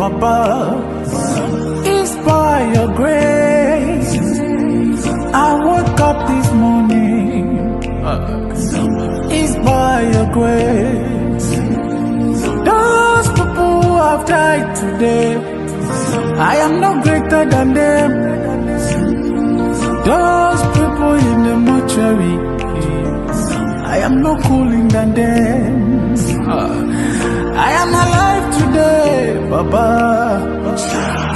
Papa. It's by your grace. I woke up this morning. It's by your grace. Those people who have died today, I am no greater than them. Those people in the mortuary, I am no cooling than them. I am alive today, Baba.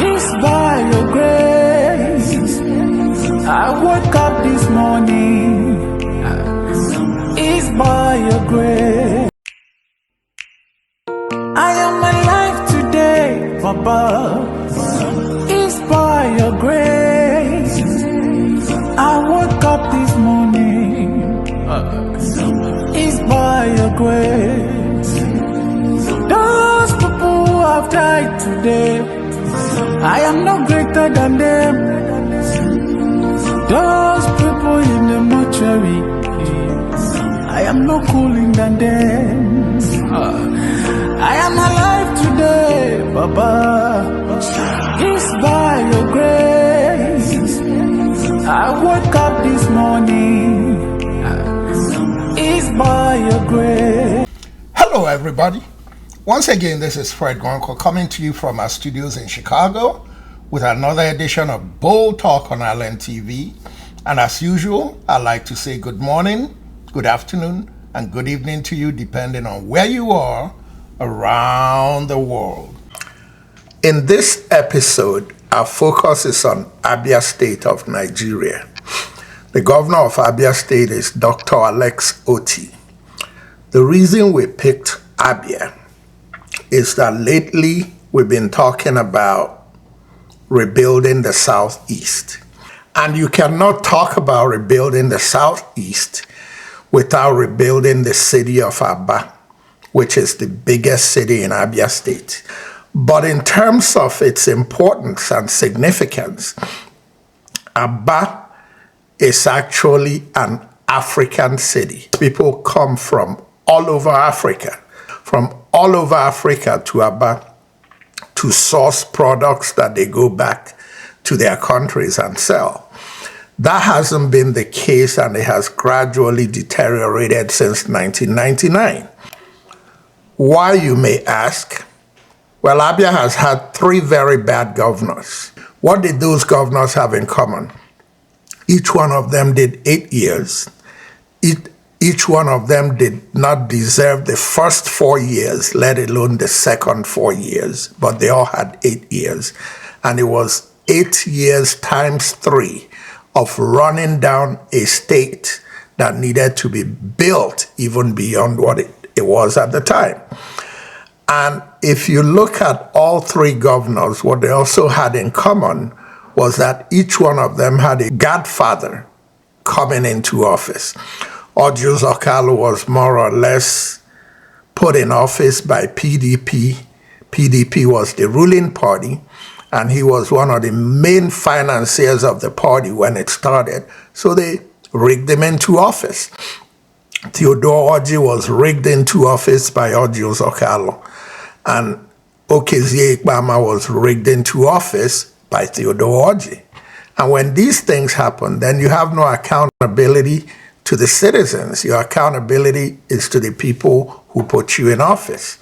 It's by your grace. I woke up this morning. It's by your grace. I am alive today, Baba. It's by your grace. I woke up this morning. It's by your grace. Those people who have died today, I am no greater than them. Those people in the mortuary, I am no cooling than them. I am alive today, Baba. It's by your grace. I woke up this morning. It's by your grace. Hello, everybody. Once again, this is Fred Gonko coming to you from our studios in Chicago with another edition of Bold Talk on Island TV. And as usual, I'd like to say good morning, good afternoon, and good evening to you, depending on where you are around the world. In this episode, our focus is on Abia State of Nigeria. The governor of Abia State is Dr. Alex Otti. The reason we picked Abia is that lately we've been talking about rebuilding the Southeast. And you cannot talk about rebuilding the Southeast without rebuilding the city of Aba, which is the biggest city in Abia State. But in terms of its importance and significance, Aba is actually an African city. People come from all over Africa to Aba to source products that they go back to their countries and sell. That hasn't been the case, and it has gradually deteriorated since 1999. Why, you may ask? Well, Abia has had 3 very bad governors. What did those governors have in common? Each one of them did 8 years. Each one of them did not deserve the first 4 years, let alone the second 4 years, but they all had 8 years. And it was 8 years times 3 of running down a state that needed to be built even beyond what it was at the time. And if you look at all 3 governors, what they also had in common was that each one of them had a godfather coming into office. Otti was more or less put in office by PDP. PDP was the ruling party, and he was one of the main financiers of the party when it started. So they rigged him into office. Theodore Oji was rigged into office by Otti, and Okezie Ikpama was rigged into office by Theodore Oji. And when these things happen, then you have no accountability to the citizens. Your accountability is to the people who put you in office.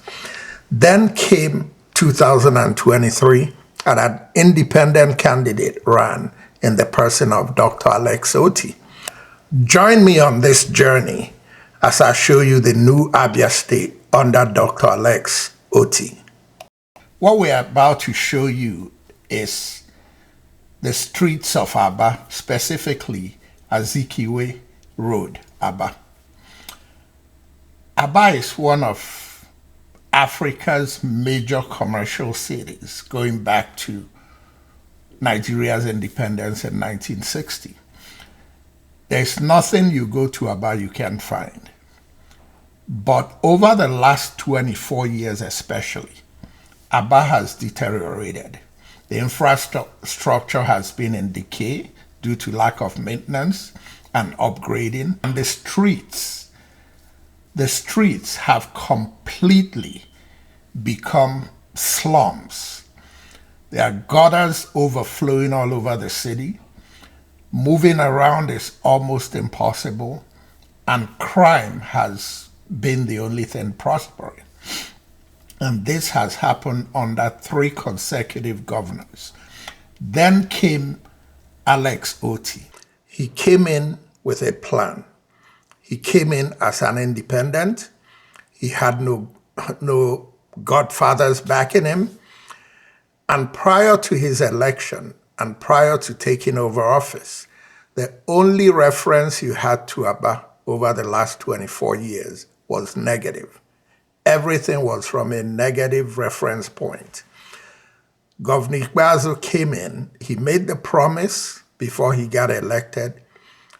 Then came 2023, and an independent candidate ran in the person of Dr. Alex Otti. Join me on this journey as I show you the new Abia State under Dr. Alex Otti. What we're about to show you is the streets of Aba, specifically Azikiwe Road, Aba. Aba is one of Africa's major commercial cities, going back to Nigeria's independence in 1960. There's nothing you go to Aba you can't find. But over the last 24 years especially, Aba has deteriorated. The infrastructure has been in decay due to lack of maintenance and upgrading. And the streets have completely become slums. There are gutters overflowing all over the city. Moving around is almost impossible, and crime has been the only thing prospering. And this has happened under 3 consecutive governors. Then came Alex Otti. He came in with a plan. He came in as an independent. He had no godfathers backing him. And prior to his election and prior to taking over office, the only reference you had to Aba over the last 24 years was negative. Everything was from a negative reference point. Governor Ikpeazu came in. He made the promise before he got elected.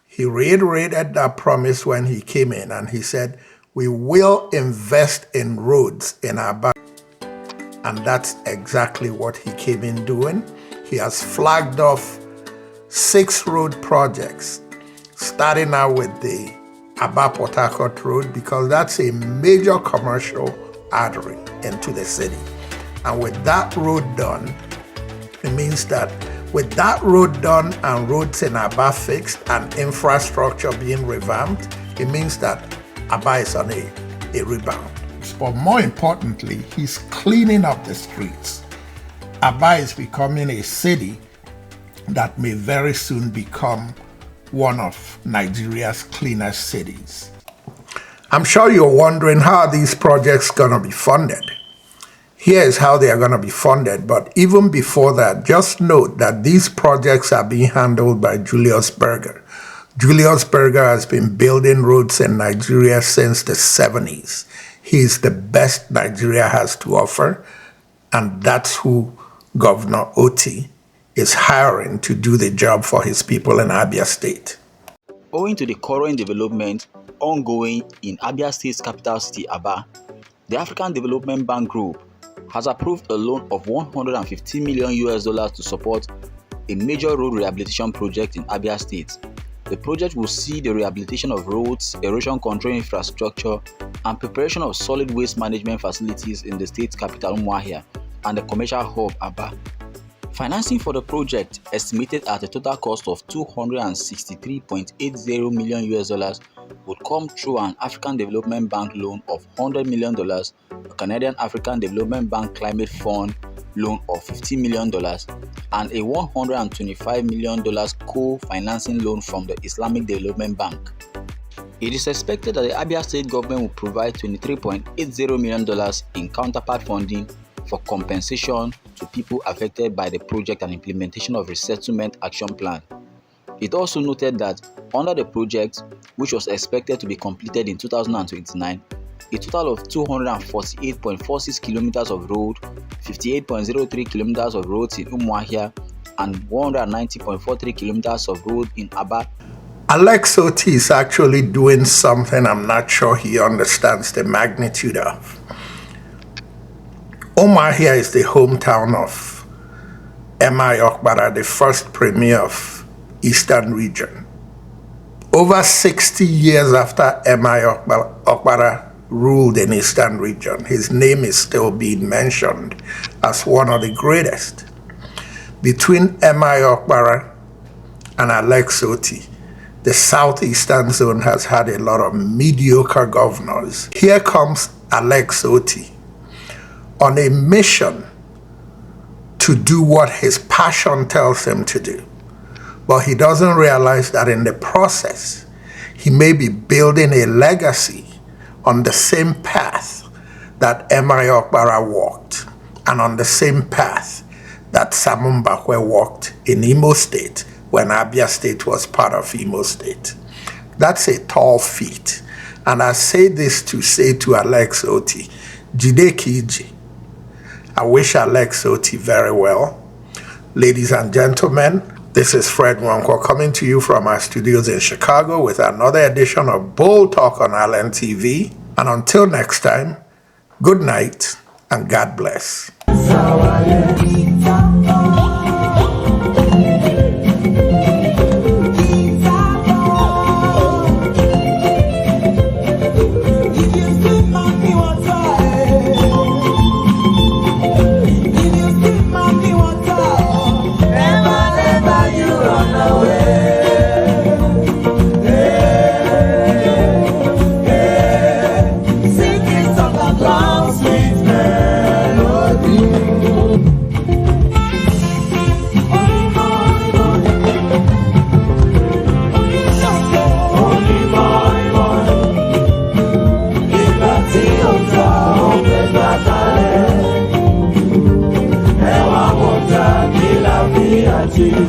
He reiterated that promise when he came in, and he said, we will invest in roads in Aba. And that's exactly what he came in doing. He has flagged off 6 road projects, starting out with the Aba-Port Harcourt Road, because that's a major commercial artery into the city. And with that road done, it means that with that road done and roads in Aba fixed and infrastructure being revamped, it means that Aba is on a rebound. But more importantly, he's cleaning up the streets. Aba is becoming a city that may very soon become one of Nigeria's cleanest cities. I'm sure you're wondering, how are these projects going to be funded? Here is how they are going to be funded. But even before that, just note that these projects are being handled by Julius Berger. Julius Berger has been building roads in Nigeria since the 70s. He's the best Nigeria has to offer, and that's who Governor Otti is hiring to do the job for his people in Abia State. Owing to the current development ongoing in Abia State's capital city, Aba, the African Development Bank Group has approved a loan of $150 million to support a major road rehabilitation project in Abia State. The project will see the rehabilitation of roads, erosion control infrastructure, and preparation of solid waste management facilities in the state's capital, Umuahia, and the commercial hub, Aba. Financing for the project, estimated at a total cost of $263.80 million, would come through an African Development Bank loan of $100 million, a Canadian African Development Bank Climate Fund loan of $50 million, and a $125 million co-financing loan from the Islamic Development Bank. It is expected that the Abia State government will provide $23.80 million in counterpart funding for compensation to people affected by the project and implementation of resettlement action plan. It also noted that under the project, which was expected to be completed in 2029, a total of 248.46 kilometers of road, 58.03 kilometers of roads in Umuahia, and 190.43 kilometers of road in Aba. Alex Otti is actually doing something I'm not sure he understands the magnitude of. Umuahia is the hometown of Mbakwe-and-Okpara, the first premier of Eastern region. Over 60 years after Mbakwe-and-Okpara ruled in Eastern region, his name is still being mentioned as one of the greatest. Between Mbakwe-and-Okpara and Alex Otti, the southeastern zone has had a lot of mediocre governors. Here comes Alex Otti on a mission to do what his passion tells him to do. But he doesn't realize that in the process, he may be building a legacy on the same path that Mbakwe-and-Okpara walked, and on the same path that Samu Mbakwe walked in Imo State when Abia State was part of Imo State. That's a tall feat. And I say this to say to Alex Otti, Jide Kiji. I wish Alex Otti very well. Ladies and gentlemen, this is Fred Nwankwo coming to you from our studios in Chicago with another edition of Bold Talk on Island TV. And until next time, good night and God bless. If you Nigeria.